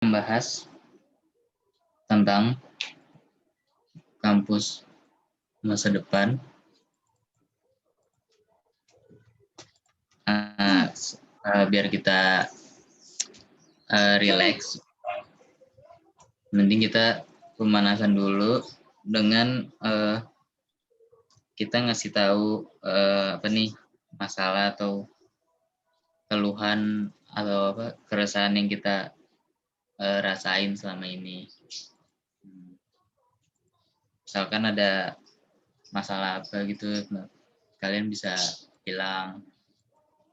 membahas tentang kampus masa depan. Biar kita relax, mending kita pemanasan dulu dengan kita ngasih tahu apa nih masalah atau keluhan atau apa keresahan yang kita rasain selama ini. Misalkan ada masalah apa gitu, kalian bisa bilang.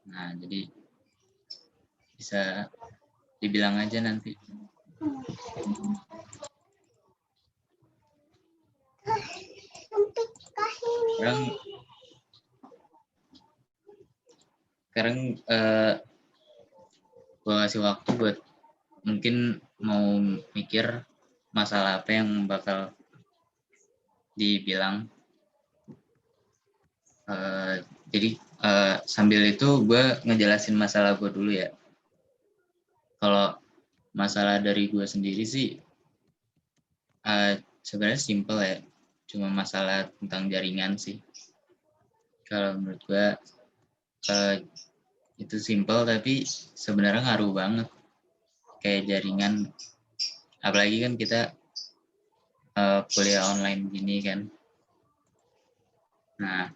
Nah, jadi bisa dibilang aja nanti. Sekarang gue ngasih waktu buat mungkin mau mikir masalah apa yang bakal dibilang. Jadi sambil itu gue ngejelasin masalah gue dulu ya. Kalau masalah dari gue sendiri sih sebenarnya simple ya, cuma masalah tentang jaringan sih. Kalau menurut gue itu simple tapi sebenarnya ngaruh banget kayak jaringan, apalagi kan kita kuliah online gini kan. Nah,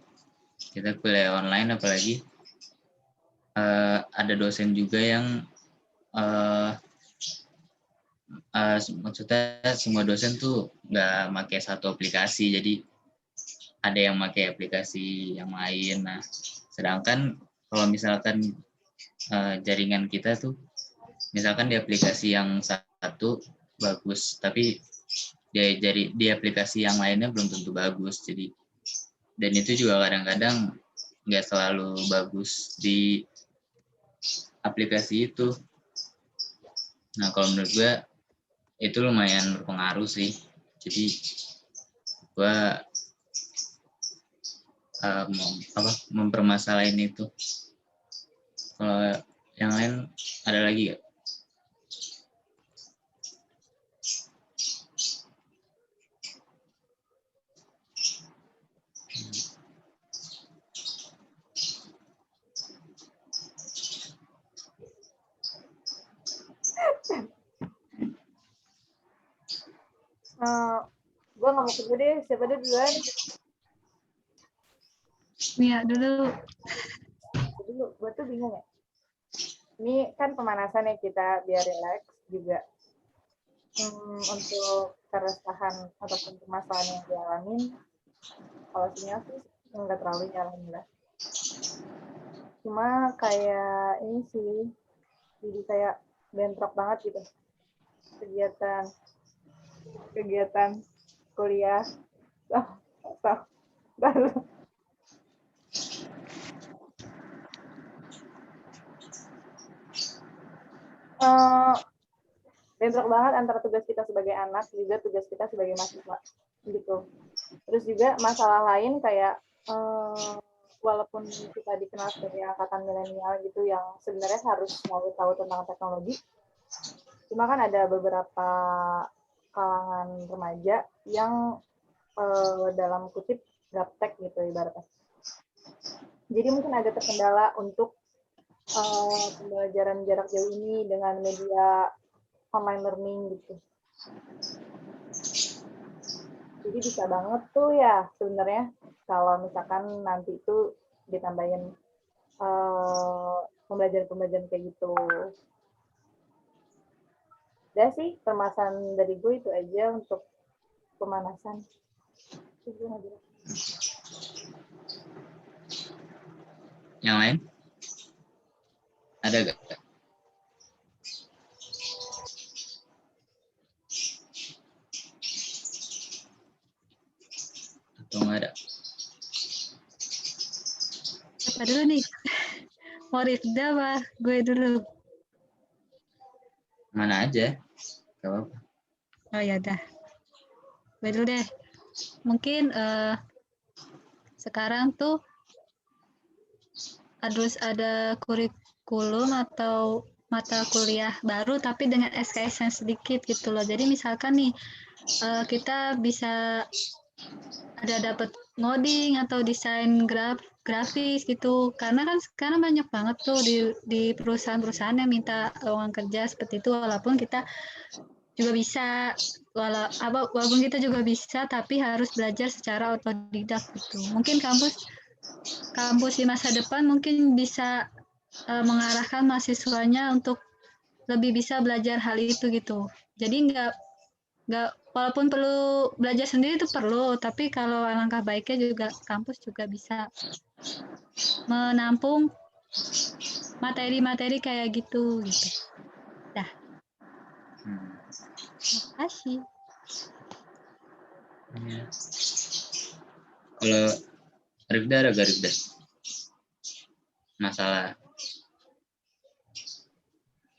kita kuliah online apalagi ada dosen juga yang maksudnya semua dosen tuh nggak pakai satu aplikasi, jadi ada yang pakai aplikasi yang lain. Nah, sedangkan kalau misalkan jaringan kita tuh misalkan di aplikasi yang satu bagus, tapi di aplikasi yang lainnya belum tentu bagus. Jadi dan itu juga kadang-kadang nggak selalu bagus di aplikasi itu. Nah, kalau menurut gue itu lumayan berpengaruh sih. Jadi gue mempermasalahin itu. Kalau yang lain ada lagi gak? Gue nggak mau kedua deh, siapa deh duluan? Mia dulu. Gue tuh bingung ya. Ini kan pemanasan ya kita biar relax juga. Untuk keresahan ataupun permasalahan yang dialamin, kalau sinyal sih nggak terlalu alhamdulillah. Cuma kayak ini sih, jadi kayak bentrok banget gitu. Kegiatan kuliah. Bentrok banget antara tugas kita sebagai anak juga tugas kita sebagai mahasiswa gitu. Terus juga masalah lain kayak walaupun kita dikenal sebagai angkatan milenial gitu yang sebenarnya harus selalu tahu tentang teknologi, cuma kan ada beberapa kalangan remaja yang dalam kutip gaptek gitu ibaratnya. Jadi mungkin ada terkendala untuk pembelajaran jarak jauh ini dengan media online learning gitu. Jadi bisa banget tuh ya sebenarnya kalau misalkan nanti itu ditambahin pembelajaran kayak gitu. Udah sih permasalahan dari gue itu aja untuk pemanasan. Yang lain? Ada gak? Atau nggak ada? Siapa dulu nih? Mau Rifda apa? Gue dulu. Mana aja? Gak apa-apa. Oh ya udah. Gue dulu deh. Mungkin sekarang tuh harus ada kurikulum atau mata kuliah baru tapi dengan SKS yang sedikit gitu loh. Jadi misalkan nih kita bisa ada dapat ngoding atau desain grafis gitu. Karena kan sekarang banyak banget tuh di perusahaan-perusahaan yang minta lowongan kerja seperti itu, walaupun kita juga bisa walaupun kita juga bisa tapi harus belajar secara otodidak gitu. Mungkin kampus di masa depan mungkin bisa mengarahkan mahasiswanya untuk lebih bisa belajar hal itu gitu. Jadi nggak walaupun perlu belajar sendiri itu perlu, tapi kalau alangkah baiknya juga kampus juga bisa menampung materi-materi kayak gitu gitu. Dah, makasih. Kalau Rifda ada gak Rifda? Masalah.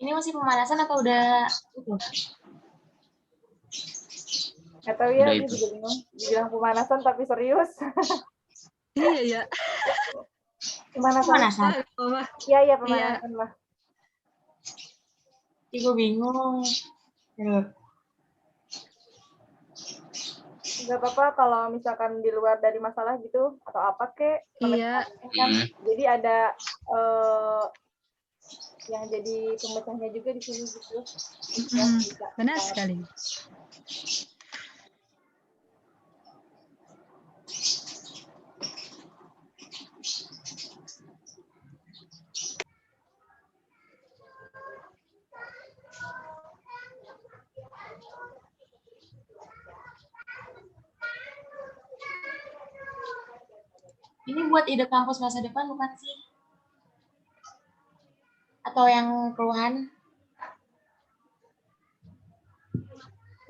Ini masih pemanasan atau udah itu? Nggak tahu ya, Udah dia itu. juga bingung. Dibilang pemanasan tapi serius. Iya ya. Pemanasan? Iya, pemanasan lah. Ih, gue bingung. Nggak apa-apa kalau misalkan di luar dari masalah gitu, atau apa kek. Iya. Kan, jadi ada yang jadi pemecahnya juga di sini gitu. Benar sekali. Ini buat ide kampus masa depan bukan sih? Atau yang keluhan?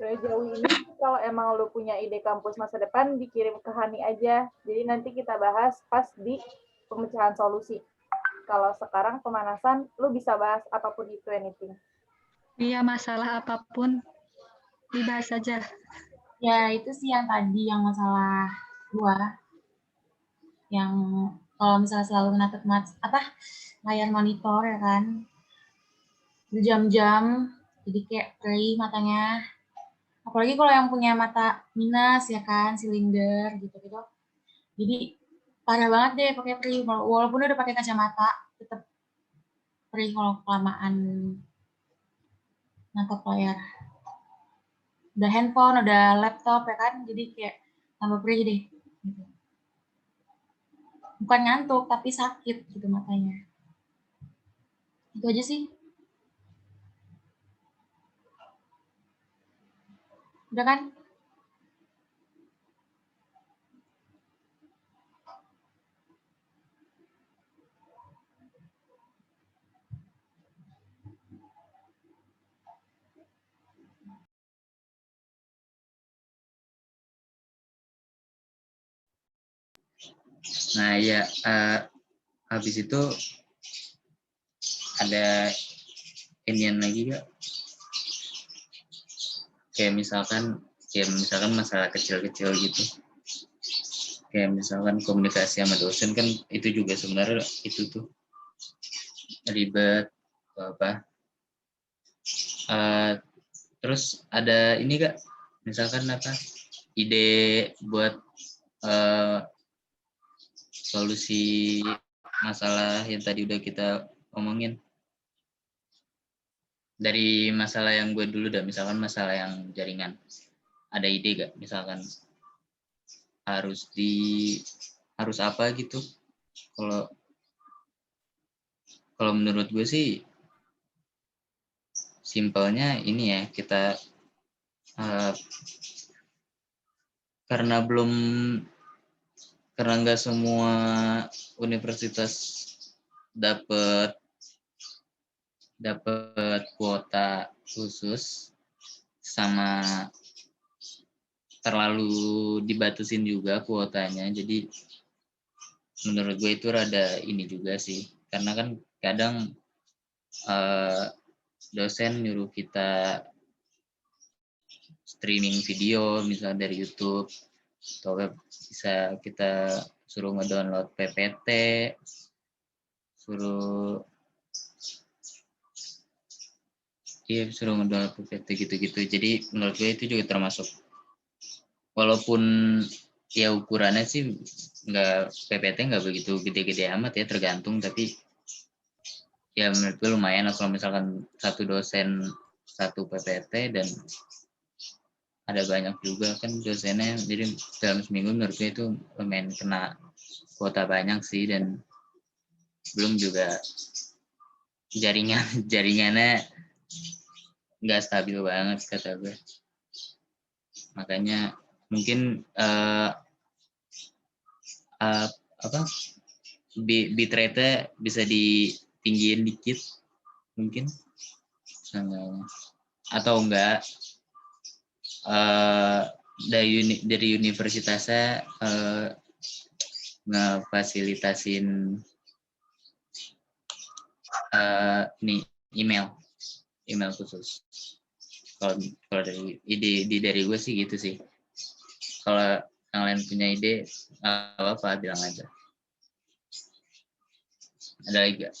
Sejauh ini kalau emang lo punya ide kampus masa depan, dikirim ke Hani aja. Jadi nanti kita bahas pas di pemecahan solusi. Kalau sekarang pemanasan, lo bisa bahas apapun itu, anything. Iya, masalah apapun dibahas aja. Ya itu sih yang tadi, yang masalah gua. Yang kalau misalnya selalu menatap layar monitor ya kan, berjam-jam, jadi kayak perih matanya. Apalagi kalau yang punya mata minus ya kan, silinder gitu-gitu. Jadi parah banget deh pakai perih, walaupun udah pakai kacamata, tetap perih kalau kelamaan natap layar. Udah handphone, udah laptop ya kan, jadi kayak tambah perih deh. Gitu. Bukan ngantuk, tapi sakit gitu matanya. Itu aja sih. Udah kan? Nah ya, habis itu ada inian lagi gak? Kayak misalkan masalah kecil-kecil gitu. Kayak misalkan komunikasi sama dosen kan itu juga sebenarnya itu tuh ribet atau apa. Terus ada ini gak? Misalkan apa? Ide buat solusi masalah yang tadi udah kita omongin. Dari masalah yang gue dulu dah, misalkan masalah yang jaringan. Ada ide gak? Misalkan harus apa gitu? Kalau menurut gue sih simpelnya ini ya, kita karena nggak semua universitas dapat kuota khusus, sama terlalu dibatasin juga kuotanya. Jadi menurut gue itu rada ini juga sih, karena kan kadang dosen nyuruh kita streaming video misalnya dari YouTube, atau bisa kita suruh ngedownload PPT, suruh Iya, suruh ngedownload PPT gitu-gitu. Jadi menurut gue itu juga termasuk, walaupun ya ukurannya sih PPT nggak begitu gede-gede amat ya, tergantung, tapi ya menurut gue lumayan lah kalau misalkan satu dosen satu PPT dan ada banyak juga kan dosennya, jadi dalam seminggu menurut gue itu lumayan kena kuota banyak sih, dan belum juga jaringannya nggak stabil banget kata gue. Makanya mungkin apa bitrate bisa ditinggiin dikit mungkin, atau enggak dari universitasnya ngefasilitasin nih email khusus. Kalau dari gue sih gitu sih. Kalau yang lain punya ide apa bilang aja. Ada lagi gak?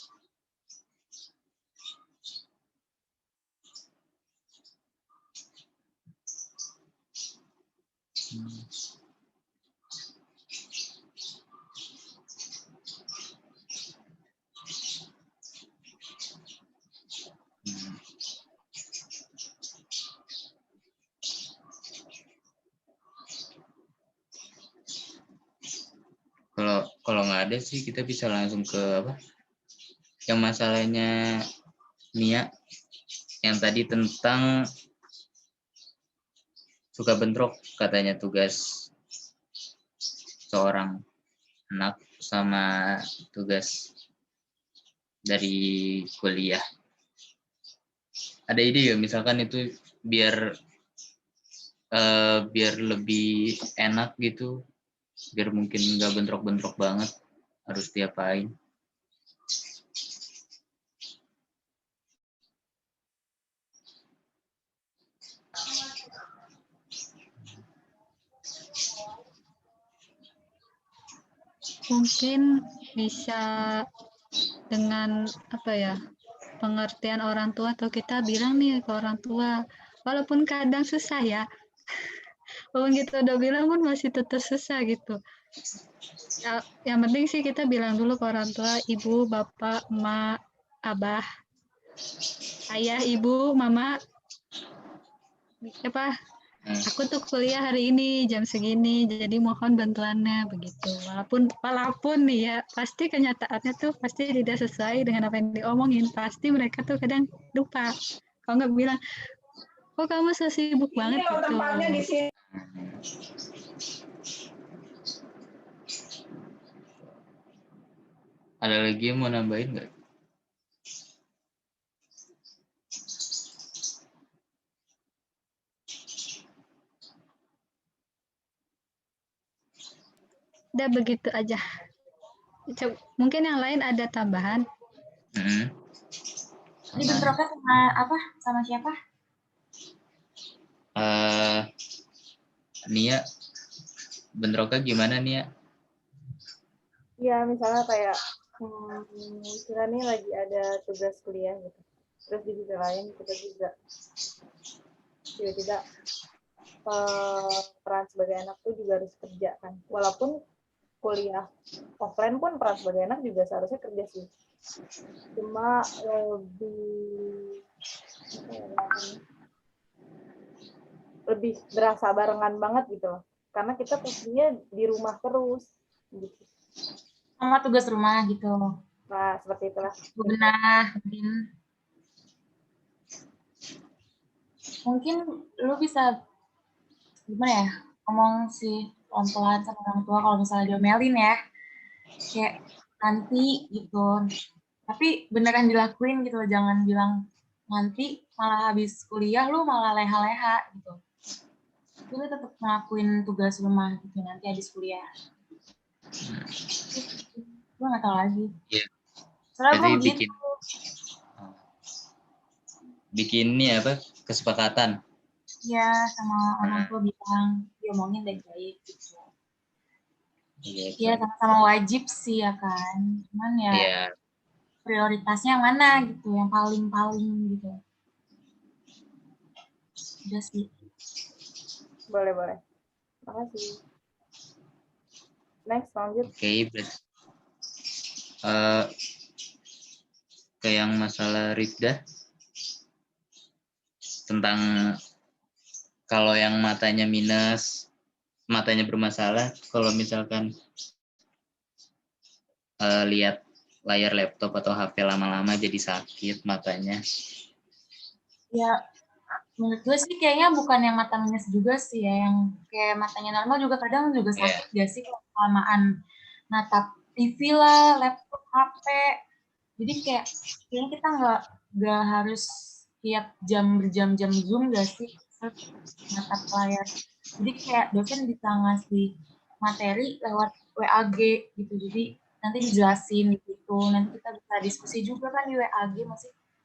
Kalau nggak ada sih kita bisa langsung ke apa? Yang masalahnya Nia yang tadi tentang suka bentrok katanya tugas seorang anak sama tugas dari kuliah. Ada ide ya misalkan itu biar lebih enak gitu, biar mungkin nggak bentrok-bentrok banget harus diapain. Mungkin bisa dengan apa ya, pengertian orang tua, atau kita bilang nih ke orang tua, walaupun kadang susah ya, walaupun kita udah bilang pun masih tetap susah gitu. Yang penting sih kita bilang dulu ke orang tua, ibu, bapak, emak, abah, ayah, ibu, mama, apa, aku tuh kuliah hari ini jam segini, jadi mohon bantuannya begitu. Walaupun nih ya, pasti kenyataannya tuh pasti tidak sesuai dengan apa yang diomongin. Pasti mereka tuh kadang lupa. Kalau nggak bilang, kok kamu so sibuk banget gitu. Ada lagi yang mau nambahin nggak? Udah begitu aja. Mungkin yang lain ada tambahan. Ini bentroknya sama apa? Sama siapa? Nia, bentroknya gimana Nia? Ya misalnya kayak kita nih lagi ada tugas kuliah gitu, terus di sisi lain kita juga tiba-tiba peran sebagai anak tuh juga harus kerja kan, walaupun kuliah offline pun peran sebagai anak juga seharusnya kerja sih, cuma lebih berasa barengan banget gitu loh, karena kita pastinya di rumah terus gitu. Sama tugas rumah gitu. Nah seperti itulah. Benar. Mungkin lu bisa gimana ya, ngomong sih pelan-pelan sama orang tua kalau misalnya diomelin ya, kayak nanti gitu, tapi beneran dilakuin gitu, jangan bilang nanti malah habis kuliah lu malah leha-leha gitu, lu tetap ngelakuin tugas rumah gitu nanti habis kuliah. Gue nggak tahu lagi. Yeah. Soalnya gue begitu. Bikin ini apa? Kesepakatan. Ya, sama orang tua bilang diomongin baik-baik gitu. Iya, sama-sama wajib sih ya kan. Cuman ya prioritasnya yang mana gitu, yang paling-paling gitu. Udah sih. Boleh. Makasih. Next, lanjut. Oke, ke yang masalah Rifda tentang kalau yang matanya minus, matanya bermasalah, kalau misalkan lihat layar laptop atau HP lama-lama jadi sakit matanya. Ya, menurut gue sih kayaknya bukan yang mata minus juga sih ya, yang kayak matanya normal juga kadang juga sakit gak sih kalau kelamaan natap TV lah, laptop, HP. Jadi kayak kayaknya kita nggak harus tiap jam berjam-jam Zoom gak sih natap layar. Jadi kayak dosen bisa ngasih materi lewat WAG gitu. Jadi nanti dijelasin gitu. Nanti kita bisa diskusi juga kan di WAG.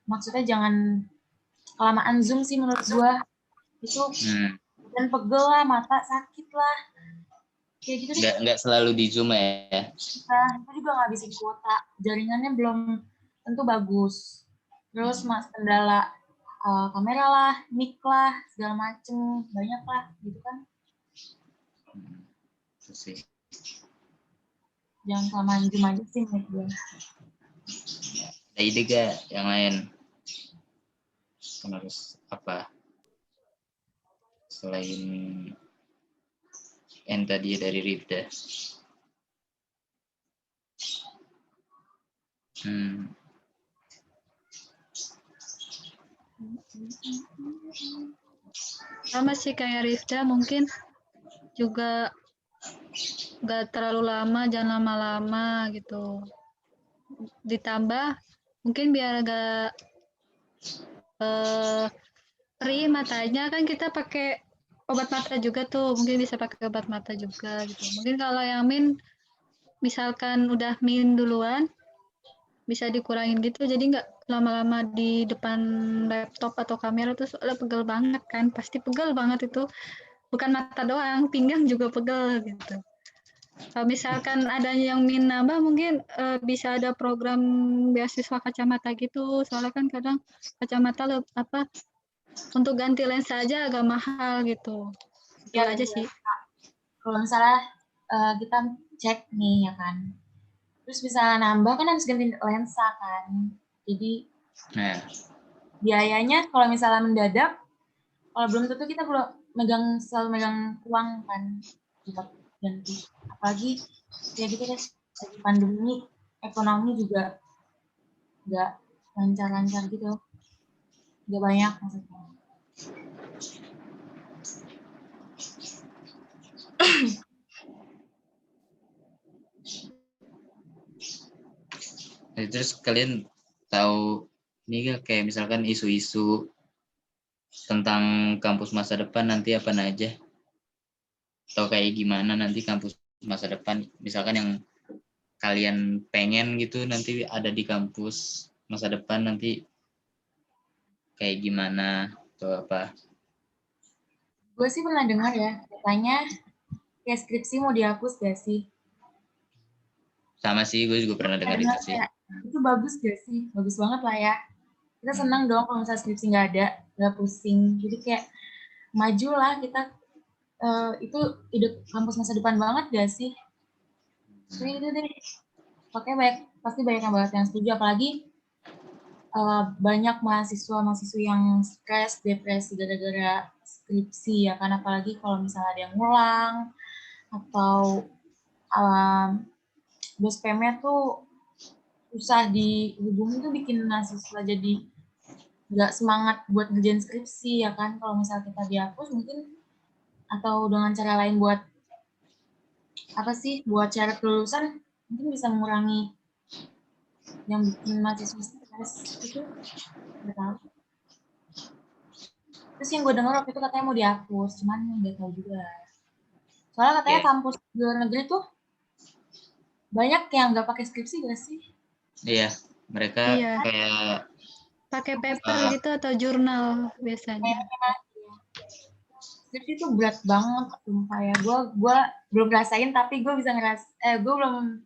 Maksudnya jangan kelamaan Zoom sih menurut gua. Itu dan pegel lah, mata sakit lah. Kayak gitu deh. Nggak selalu di Zoom ya. Kita juga ngabisin kuota. Jaringannya belum tentu bagus. Terus kendala kamera lah, mic lah, segala macem. Banyak lah gitu kan. Itu sih. Jangan kelamaan Zoom aja sih menurut gue. Ada ide gak yang lain? Kan harus apa? Selain yang tadi dari Rifda. Sama sih kayak Rifda, mungkin juga nggak terlalu lama, jangan lama-lama gitu. Ditambah mungkin biar agak perih matanya, kan kita pakai obat mata juga tuh, mungkin bisa pakai obat mata juga gitu. Mungkin kalau yang misalkan udah min duluan, bisa dikurangin gitu, jadi nggak lama-lama di depan laptop atau kamera tuh soalnya pegel banget kan, pasti pegel banget itu, bukan mata doang, pinggang juga pegel gitu. Kalau misalkan adanya yang min nambah, mungkin bisa ada program beasiswa kacamata gitu, soalnya kan kadang kacamata untuk ganti lensa aja agak mahal gitu. Itu aja sih. Kalau misalnya kita cek nih ya kan, terus bisa nambah kan harus ganti lensa kan. Jadi biayanya kalau misalnya mendadak, kalau belum tentu kita selalu megang uang kan buat ganti. Apalagi ya gitu deh, lagi pandemi, ekonomi juga nggak lancar-lancar gitu, nggak banyak maksudnya. Terus kalian tahu ini gak, kayak misalkan isu-isu tentang kampus masa depan nanti apa aja? Atau kayak gimana nanti kampus masa depan, misalkan yang kalian pengen gitu nanti ada di kampus masa depan nanti kayak gimana atau apa? Gue sih pernah dengar ya, katanya kayak skripsi mau dihapus gak sih? Sama sih, gue juga pernah dengar itu sih. Itu bagus gak sih? Bagus banget lah ya. Kita senang dong kalau misalnya skripsi nggak ada, nggak pusing. Jadi kayak maju lah kita. Itu ide kampus masa depan banget gak sih? Jadi itu deh. Pasti banyak yang setuju. Apalagi banyak mahasiswa yang stres, depresi gara-gara skripsi ya kan. Apalagi kalau misalnya ada yang ngulang atau dospemnya tuh susah dihubungi, tuh bikin mahasiswa jadi nggak semangat buat ngerjain skripsi ya kan. Kalau misalnya kita dihapus mungkin, atau dengan cara lain buat syarat kelulusan, mungkin bisa mengurangi yang bikin mahasiswa stres itu. Nggak tahu. Terus yang gue dengar waktu itu katanya mau dihapus, cuman nggak tahu juga. Soalnya katanya kampus di luar negeri tuh banyak yang nggak pakai skripsi gak sih? Iya, mereka kayak pakai paper gitu atau jurnal biasanya. Skripsi itu berat banget, sumpah ya. Gue belum ngerasain, tapi gue bisa gue belum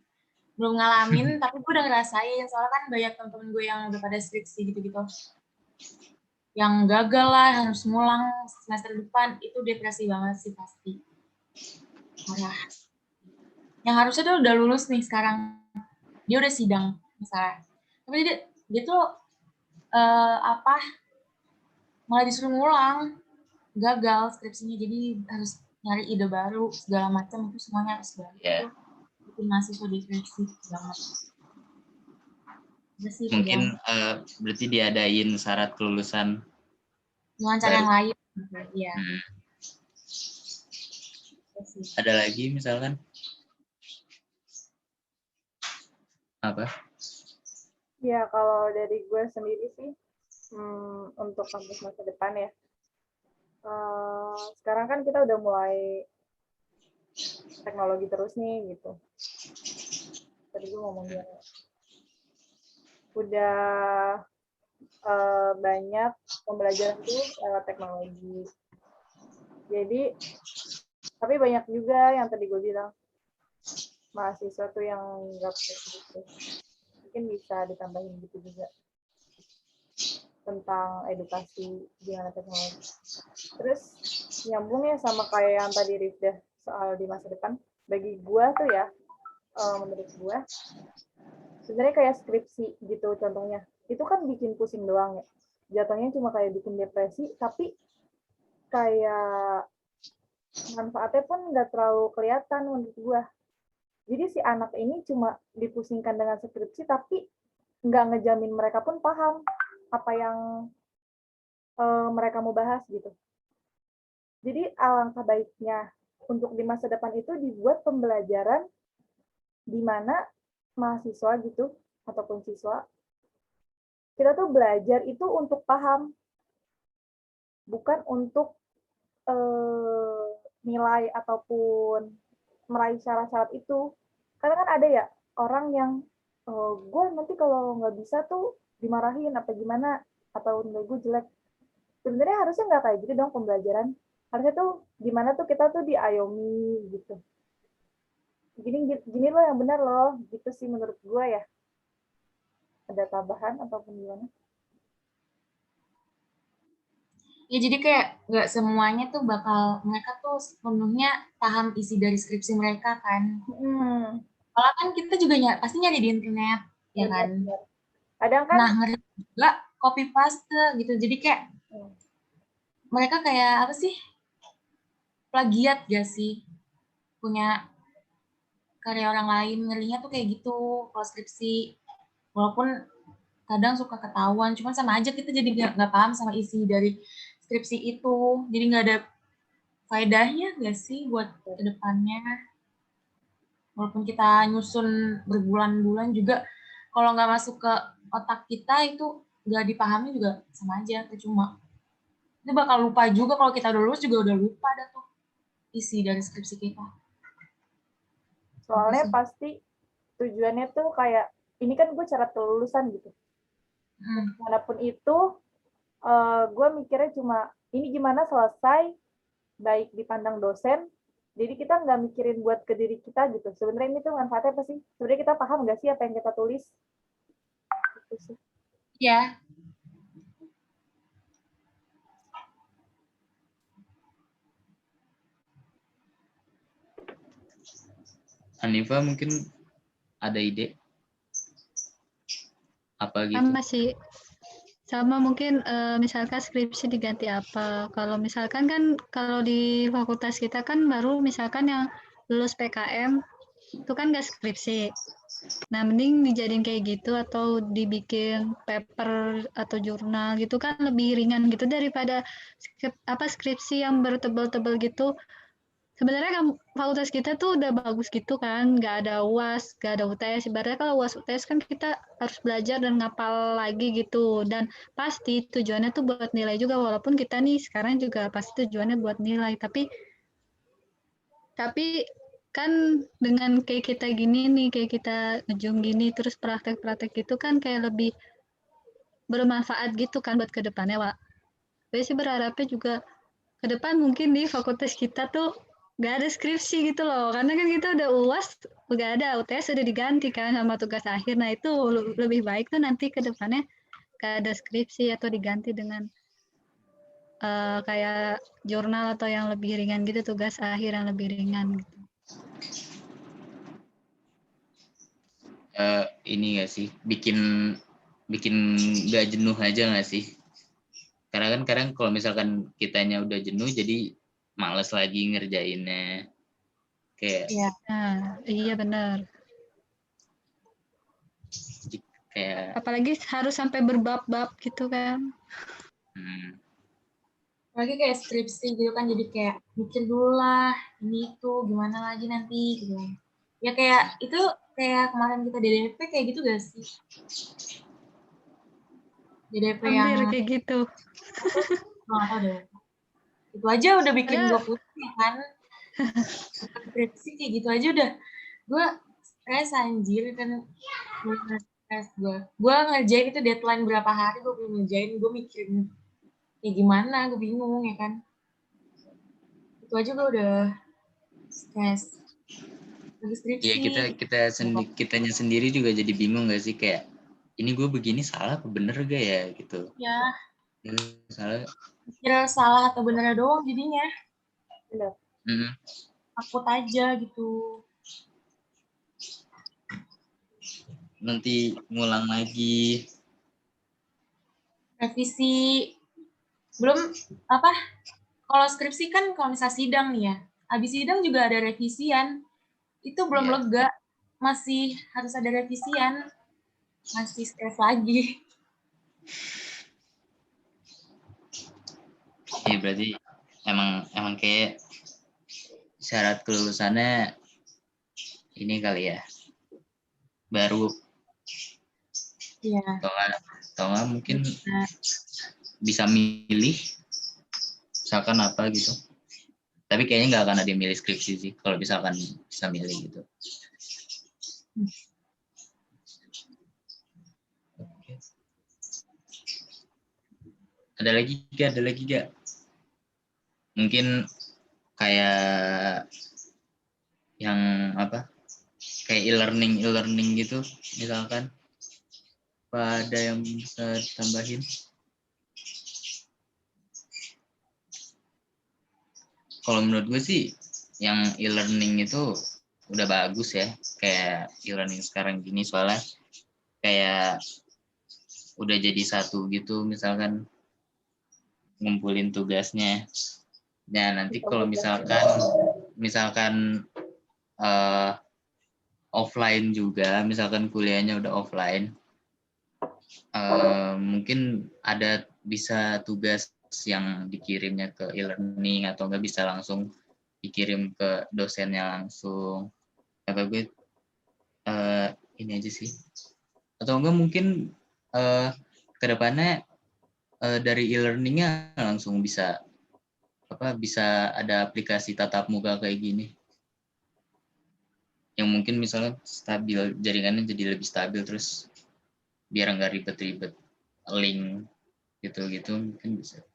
ngalamin, tapi gue udah ngerasain. Soalnya kan banyak temen-temen gue yang udah pada skripsi gitu-gitu. yang gagal lah, harus ngulang semester depan, itu depresi banget sih pasti. Parah. Yang harusnya tuh udah lulus nih sekarang, dia udah sidang misalnya, tapi dia tuh malah disuruh ngulang, gagal skripsinya, jadi harus nyari ide baru segala macam, itu semuanya harus balik. Itu bikin mahasiswa depresi banget. Mungkin berarti diadain syarat kelulusan dengan cara yang lain. Iya. Ada lagi misalkan apa? Ya, kalau dari gue sendiri sih, untuk kampus masa depan ya, sekarang kan kita udah mulai teknologi terus nih, gitu. Tadi gue ngomong gimana? Udah banyak pembelajaran tuh teknologi. Jadi, tapi banyak juga yang tadi gue bilang, mahasiswa tuh yang nggak gitu. Mungkin bisa ditambahin gitu juga tentang edukasi gimana teknologi. Terus nyambung ya sama kayak yang tadi Rifda soal di masa depan. Bagi gue tuh ya, menurut gue, sebenarnya kayak skripsi gitu contohnya. Itu kan bikin pusing doang ya. Jatuhnya cuma kayak bikin depresi, tapi kayak manfaatnya pun nggak terlalu kelihatan menurut gue. Jadi si anak ini cuma dipusingkan dengan skripsi, tapi nggak ngejamin mereka pun paham apa yang mereka mau bahas gitu. Jadi alangkah baiknya untuk di masa depan itu dibuat pembelajaran di mana mahasiswa gitu ataupun siswa kita tuh belajar itu untuk paham, bukan untuk nilai ataupun meraih syarat-syarat itu. Karena kan ada ya orang yang gue nanti kalau nggak bisa tuh dimarahin apa gimana, atau nilai gue jelek. Sebenarnya harusnya nggak kayak gitu dong pembelajaran. Harusnya tuh gimana tuh kita tuh diayomi gitu. Gini loh yang benar loh, gitu sih menurut gue ya. Ada tambahan ataupun gimana? Ya jadi kayak nggak semuanya tuh bakal mereka tuh sepenuhnya paham isi dari skripsi mereka kan. Kalau kan kita juga pasti nyari di internet, ya kan. Kadang kan. Nah ngeri juga copy paste gitu. Jadi kayak mereka kayak apa sih? Plagiat gak sih? Punya karya orang lain, ngerinya tuh kayak gitu kalau skripsi. Walaupun kadang suka ketahuan, cuman sama aja kita jadi nggak paham sama isi dari skripsi itu. Jadi nggak ada faedahnya nggak sih buat kedepannya. Walaupun kita nyusun berbulan-bulan juga, kalau nggak masuk ke otak kita itu nggak dipahami juga sama aja, percuma. Itu bakal lupa juga, kalau kita udah lulus juga udah lupa dah tuh isi dari skripsi kita. Soalnya pasti tujuannya tuh kayak, ini kan gue syarat kelulusan gitu. Manapun itu, gue mikirnya cuma, ini gimana selesai, baik dipandang dosen, jadi kita nggak mikirin buat ke diri kita gitu. Sebenarnya ini tuh manfaatnya apa sih? Sebenarnya kita paham nggak sih apa yang kita tulis? Iya. Hanifa mungkin ada ide? Apa gitu? Sama mungkin misalkan skripsi diganti apa. Kalau misalkan kan kalau di fakultas kita kan baru misalkan yang lulus PKM itu kan nggak skripsi. Nah, mending dijadiin kayak gitu atau dibikin paper atau jurnal gitu kan lebih ringan gitu daripada skripsi yang bertebal-tebal gitu. Sebenarnya kan fakultas kita tuh udah bagus gitu kan, nggak ada UAS, nggak ada UTS. Ibaratnya kalau UAS UTS kan kita harus belajar dan ngapal lagi gitu. Dan pasti tujuannya tuh buat nilai juga, walaupun kita nih sekarang juga pasti tujuannya buat nilai. Tapi kan dengan kayak kita gini nih, kayak kita ngejum gini, terus praktek-praktek gitu kan kayak lebih bermanfaat gitu kan buat kedepannya, Wak. Saya sih berharapnya juga ke depan mungkin di fakultas kita tuh nggak ada skripsi gitu loh, karena kan kita udah UAS, udah ada UTS udah diganti kan sama tugas akhir. Nah itu lebih baik tuh nanti ke depannya nggak ada skripsi atau diganti dengan kayak jurnal atau yang lebih ringan gitu, tugas akhir yang lebih ringan gitu. Ini nggak sih, bikin nggak jenuh aja nggak sih? Karena kan kadang kalau misalkan kitanya udah jenuh, jadi males lagi ngerjainnya. Kayak Iya. Nah, iya benar. kayak Apalagi harus sampai berbab-bab gitu kan. Apalagi kayak skripsi gitu kan, jadi kayak mikir dulu lah, ini itu gimana lagi nanti gitu. Ya kayak itu kayak kemarin kita DDP kayak gitu gak sih? DDP Hampir yang kayak gitu. nggak tahu deh. Itu aja udah bikin gue pusing ya kan. Skripsi kayak gitu aja udah gue stres anjir kan. Stres gue ngerjain itu deadline berapa hari gue belum ngerjain, gue mikirin ya gimana, gue bingung ya kan. Itu aja gue udah stres. Lagi skripsi. ya kitanya sendiri juga jadi bingung gak sih, kayak ini gue begini salah apa bener gak ya gitu. Ya. Salah. Kira salah atau bener doang jadinya. Benar. Takut aja gitu. Nanti ngulang lagi. Revisi. Belum apa? Kalau skripsi kan kalau misalnya sidang nih ya. Habis sidang juga ada revisian. Itu belum lega. Masih harus ada revisian. Masih stres lagi. Iya berarti emang kayak syarat kelulusannya ini kali ya, baru. Iya. Atau nggak mungkin bisa milih misalkan apa gitu, tapi kayaknya nggak akan ada yang milih skripsi sih kalau misalkan bisa milih gitu. Oke. Ada lagi gak mungkin kayak yang apa, kayak e-learning gitu misalkan, apa ada yang bisa ditambahin? Kalau menurut gue sih yang e-learning itu udah bagus ya, kayak e-learning sekarang gini, soalnya kayak udah jadi satu gitu, misalkan ngumpulin tugasnya. Nah nanti kalau misalkan offline juga, misalkan kuliahnya udah offline, mungkin ada bisa tugas yang dikirimnya ke e-learning atau nggak bisa langsung dikirim ke dosennya langsung. Kata gue ini aja sih. Atau enggak mungkin kedepannya dari e-learningnya langsung bisa ada aplikasi tatap muka kayak gini, yang mungkin misalnya stabil, jaringannya jadi lebih stabil, terus biar nggak ribet-ribet link gitu mungkin bisa.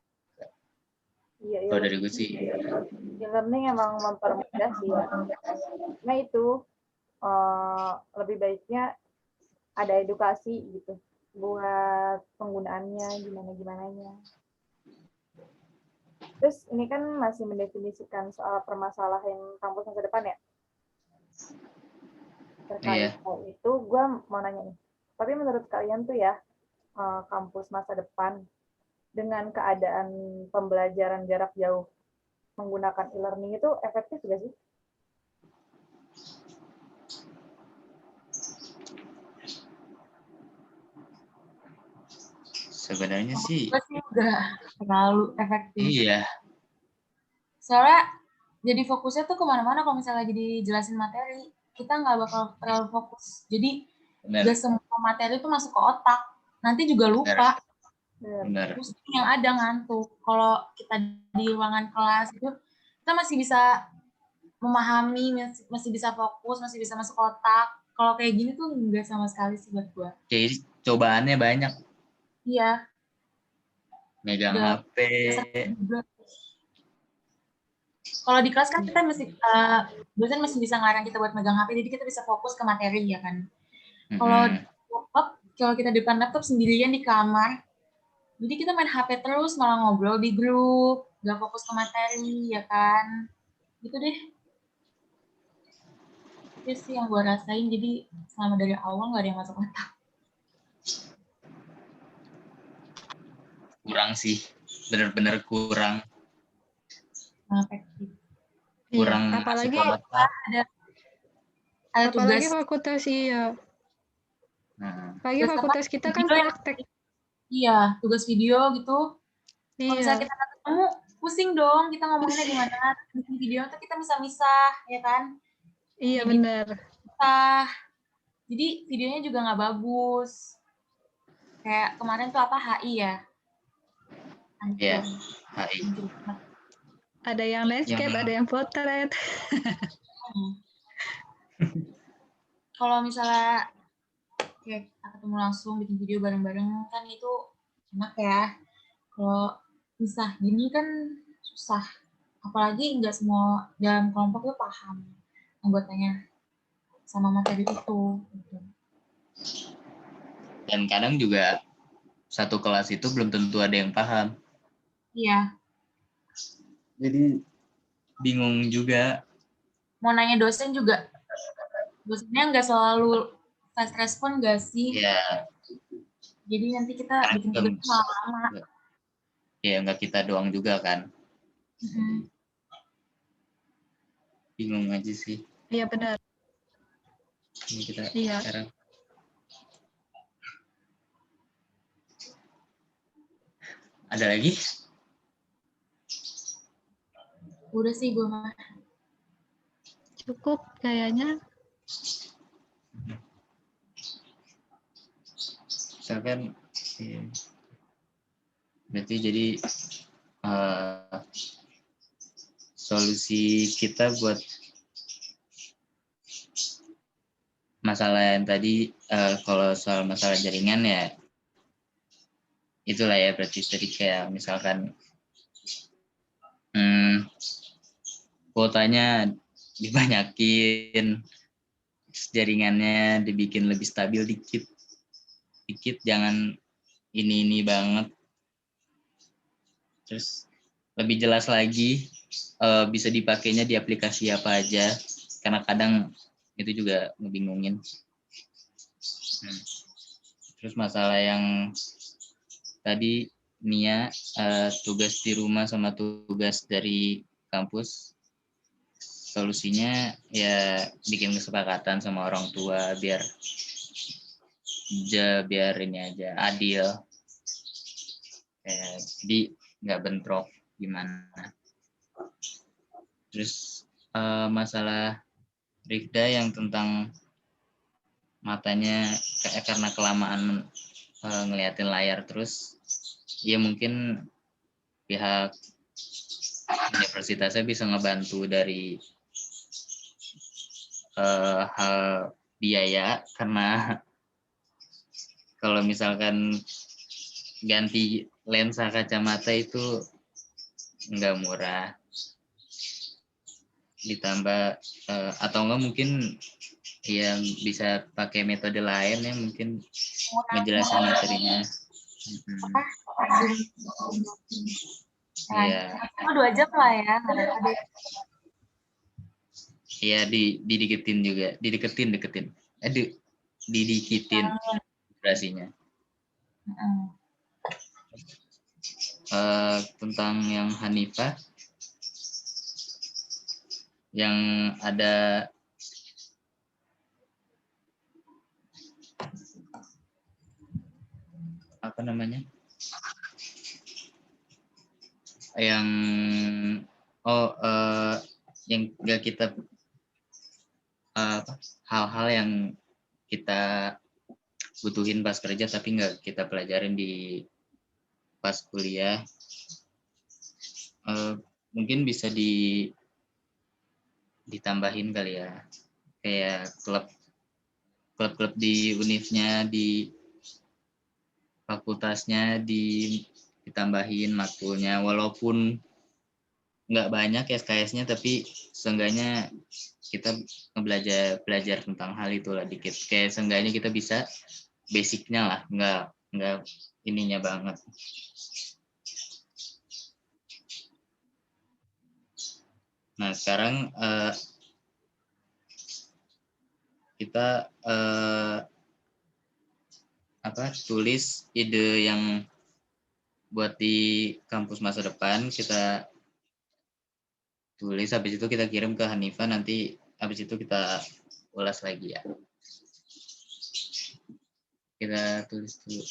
Iya, Kalau dari gue sih e-learning emang mempermudah sih ya. Nah itu lebih baiknya ada edukasi gitu buat penggunaannya gimananya. Terus ini kan masih mendefinisikan soal permasalahan kampus masa depan ya. Terkait hal itu gue mau nanya nih. Tapi menurut kalian tuh ya, kampus masa depan dengan keadaan pembelajaran jarak jauh menggunakan e-learning itu efektif nggak sih? sebenarnya sih Nggak terlalu efektif. Iya. Soalnya jadi fokusnya tuh kemana-mana kalau misalnya lagi dijelasin materi. Kita nggak bakal terlalu fokus. Jadi nggak semua materi itu masuk ke otak. Nanti juga lupa. Benar. Terus yang ada ngantuk. Kalau kita di ruangan kelas itu kita masih bisa memahami, masih bisa fokus, masih bisa masuk otak. Kalau kayak gini tuh nggak sama sekali sih buat gue. Jadi cobaannya banyak. Iya. Megang HP. Kalau di kelas kan kita dosen masih bisa ngelarang kita buat megang HP, jadi kita bisa fokus ke materi ya kan. Kalau laptop, kalau kita depan laptop sendirian di kamar, Jadi kita main HP terus, malah ngobrol di grup, nggak fokus ke materi, ya kan? Gitu deh. Itu sih yang gue rasain, jadi selama dari awal nggak ada yang masuk otak. Kurang sih, bener-bener kurang Efektif. kurang Iya, masuk apalagi ke otak. Ada tugas, apalagi fakultas iya. Nah, Apalagi tugas apa? fakultas kita kan Video yang- praktek. Iya, tugas video gitu. Kalau misalnya Iya, kita nggak ketemu, pusing dong. Kita ngomonginnya gimana? Bikin video tuh kita bisa misah, ya kan? iya Edit benar. misah. Jadi videonya juga nggak bagus. Kayak kemarin tuh apa HI ya? ya, Hancur. HI. Hancur banget. Ada yang landscape, Yang ada yang potret. Kalau misalnya kayak kita ketemu langsung bikin video bareng-bareng kan itu enak ya. Kalau misah gini kan susah. Apalagi nggak semua dalam kelompok tuh paham anggotanya sama materi itu. Gitu. Dan kadang juga satu kelas itu belum tentu ada yang paham. Iya. Jadi bingung juga. Mau nanya dosen juga, dosennya nggak selalu fast respon nggak sih? Ya, Jadi nanti kita bikin tugas lama. ya nggak kita doang juga kan. Bingung aja sih. Iya benar. Ini kita Iya. sekarang. Ada lagi? Udah sih gue mah. Cukup kayaknya. Misalkan berarti jadi solusi kita buat masalah yang tadi, kalau soal masalah jaringan ya itulah ya, berarti tadi kayak misalkan kuotanya dibanyakin, jaringannya dibikin lebih stabil dikit, jangan ini banget. Terus lebih jelas lagi bisa dipakainya di aplikasi apa aja, karena kadang itu juga ngebingungin. Terus masalah yang tadi Nia, tugas di rumah sama tugas dari kampus, solusinya ya bikin kesepakatan sama orang tua biar ini aja adil, jadi nggak bentrok gimana. Terus masalah Rifda yang tentang matanya karena kelamaan ngeliatin layar terus, ya mungkin pihak universitasnya bisa ngebantu dari hal biaya, karena kalau misalkan ganti lensa kacamata itu nggak murah, ditambah atau enggak mungkin yang bisa pakai metode lain yang mungkin ngejelasin materinya. Iya. 2 jam lah ya. Iya, dideketin juga, dideketin, didikitin durasinya. Tentang yang Hanifah, yang ada apa namanya, yang yang nggak kita hal-hal yang kita butuhin pas kerja tapi nggak kita pelajarin di pas kuliah, mungkin bisa ditambahin kali ya, kayak klub di univnya, di fakultasnya ditambahin matkulnya, walaupun nggak banyak SKS-nya tapi seenggaknya kita belajar tentang hal itu lah dikit, kayak seenggaknya kita bisa basicnya lah, nggak ininya banget. Nah, sekarang kita tulis ide yang buat di kampus masa depan, kita tulis, habis itu kita kirim ke Hanifa, nanti habis itu kita ulas lagi ya. Kita tulis dulu.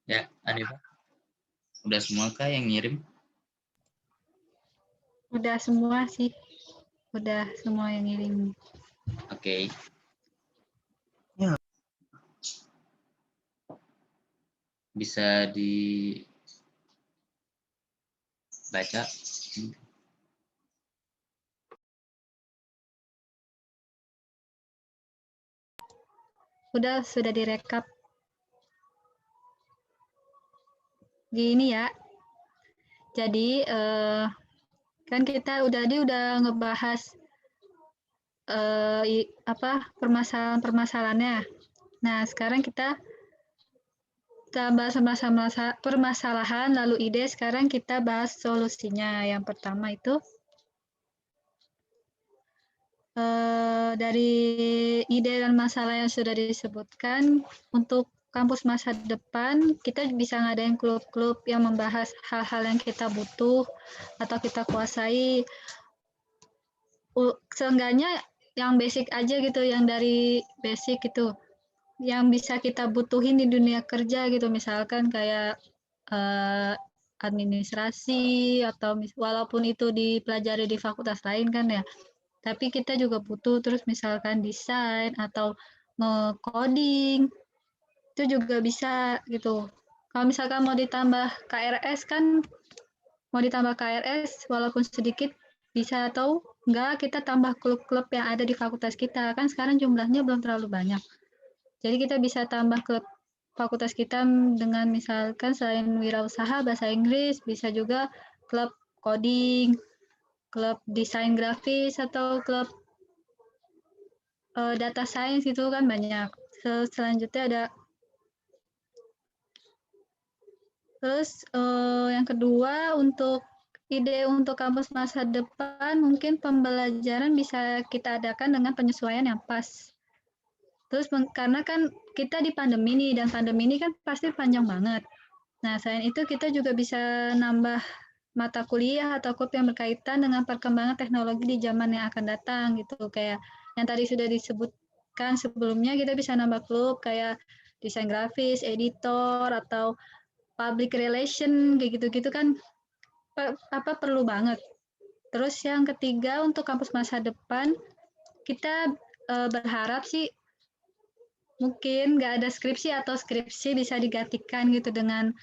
Ya, Hanifa. Udah semua kah yang ngirim? Udah semua sih. Udah semua yang ngirim. Oke. Bisa dibaca. Sudah direkap. Gini ya. Jadi kan kita udah ngebahas permasalahan-permasalahannya. Nah, sekarang kita bahas permasalahan lalu ide, sekarang kita bahas solusinya. Yang pertama itu dari ide dan masalah yang sudah disebutkan, untuk kampus masa depan kita bisa ngadain klub-klub yang membahas hal-hal yang kita butuh atau kita kuasai. Seenggaknya yang basic aja gitu, yang dari basic gitu, yang bisa kita butuhin di dunia kerja gitu, misalkan kayak administrasi, atau walaupun itu dipelajari di fakultas lain kan ya, tapi kita juga butuh. Terus misalkan desain atau coding itu juga bisa gitu. Kalau misalkan mau ditambah KRS kan, walaupun sedikit bisa, atau enggak kita tambah klub-klub yang ada di fakultas kita, kan sekarang jumlahnya belum terlalu banyak. Jadi kita bisa tambah klub fakultas kita dengan misalkan selain wirausaha, bahasa Inggris, bisa juga klub coding, klub desain grafis, atau klub data science, itu kan banyak. Selanjutnya ada terus yang kedua, untuk ide untuk kampus masa depan, mungkin pembelajaran bisa kita adakan dengan penyesuaian yang pas. Terus karena kan kita di pandemi nih, dan pandemi ini kan pasti panjang banget. Nah, selain itu kita juga bisa nambah mata kuliah atau klub yang berkaitan dengan perkembangan teknologi di zaman yang akan datang gitu. Kayak yang tadi sudah disebutkan sebelumnya, kita bisa nambah klub kayak desain grafis, editor, atau public relation, kayak gitu-gitu kan perlu banget. Terus yang ketiga, untuk kampus masa depan, kita berharap sih mungkin nggak ada skripsi atau skripsi bisa digantikan gitu dengan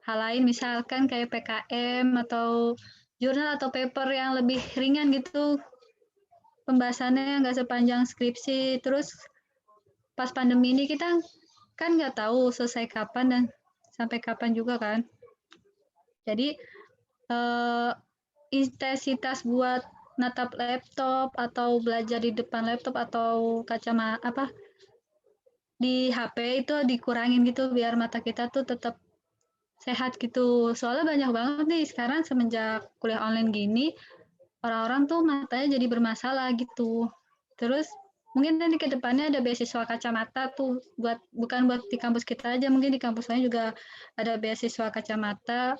hal lain, misalkan kayak PKM atau jurnal atau paper yang lebih ringan gitu, pembahasannya nggak sepanjang skripsi. Terus pas pandemi ini kita kan nggak tahu selesai kapan dan sampai kapan juga kan. Jadi intensitas buat natap laptop atau belajar di depan laptop atau kacamata di HP itu dikurangin gitu biar mata kita tuh tetap sehat gitu. Soalnya banyak banget nih sekarang semenjak kuliah online gini, orang-orang tuh matanya jadi bermasalah gitu. Terus mungkin nanti ke depannya ada beasiswa kacamata tuh bukan buat di kampus kita aja, mungkin di kampus lain juga ada beasiswa kacamata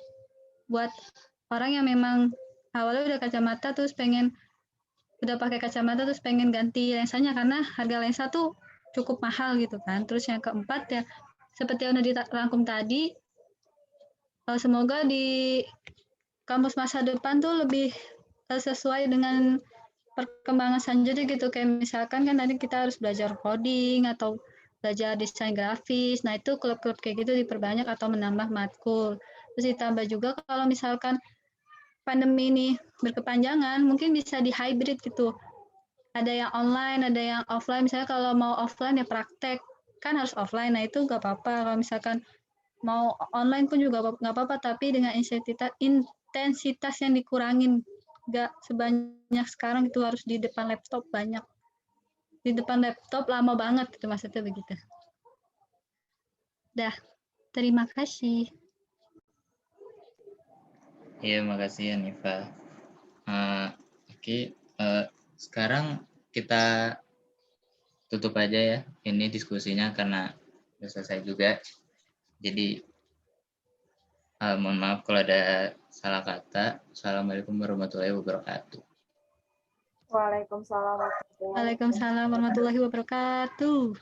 buat orang yang memang awalnya udah kacamata terus udah pakai kacamata terus pengen ganti lensanya karena harga lensa tuh cukup mahal gitu kan. Terus yang keempat ya seperti yang udah dirangkum tadi, semoga di kampus masa depan tuh lebih sesuai dengan perkembangan selanjutnya gitu. Kayak misalkan kan tadi kita harus belajar coding atau belajar desain grafis. Nah itu klub-klub kayak gitu diperbanyak atau menambah matkul. Terus ditambah juga kalau misalkan pandemi ini berkepanjangan, mungkin bisa di hybrid gitu. Ada yang online, ada yang offline. Misalnya kalau mau offline ya praktek, kan harus offline. Nah itu nggak apa-apa. Kalau misalkan mau online pun juga nggak apa-apa, tapi dengan intensitas yang dikurangin. Nggak sebanyak sekarang itu harus di depan laptop banyak. Di depan laptop lama banget itu maksudnya begitu. Dah, terima kasih. Iya, makasih ya Nifa. Oke, sekarang kita tutup aja ya ini diskusinya karena udah selesai juga. Jadi mohon maaf kalau ada salah kata. Assalamualaikum warahmatullahi wabarakatuh. Waalaikumsalam. Waalaikumsalam warahmatullahi wabarakatuh.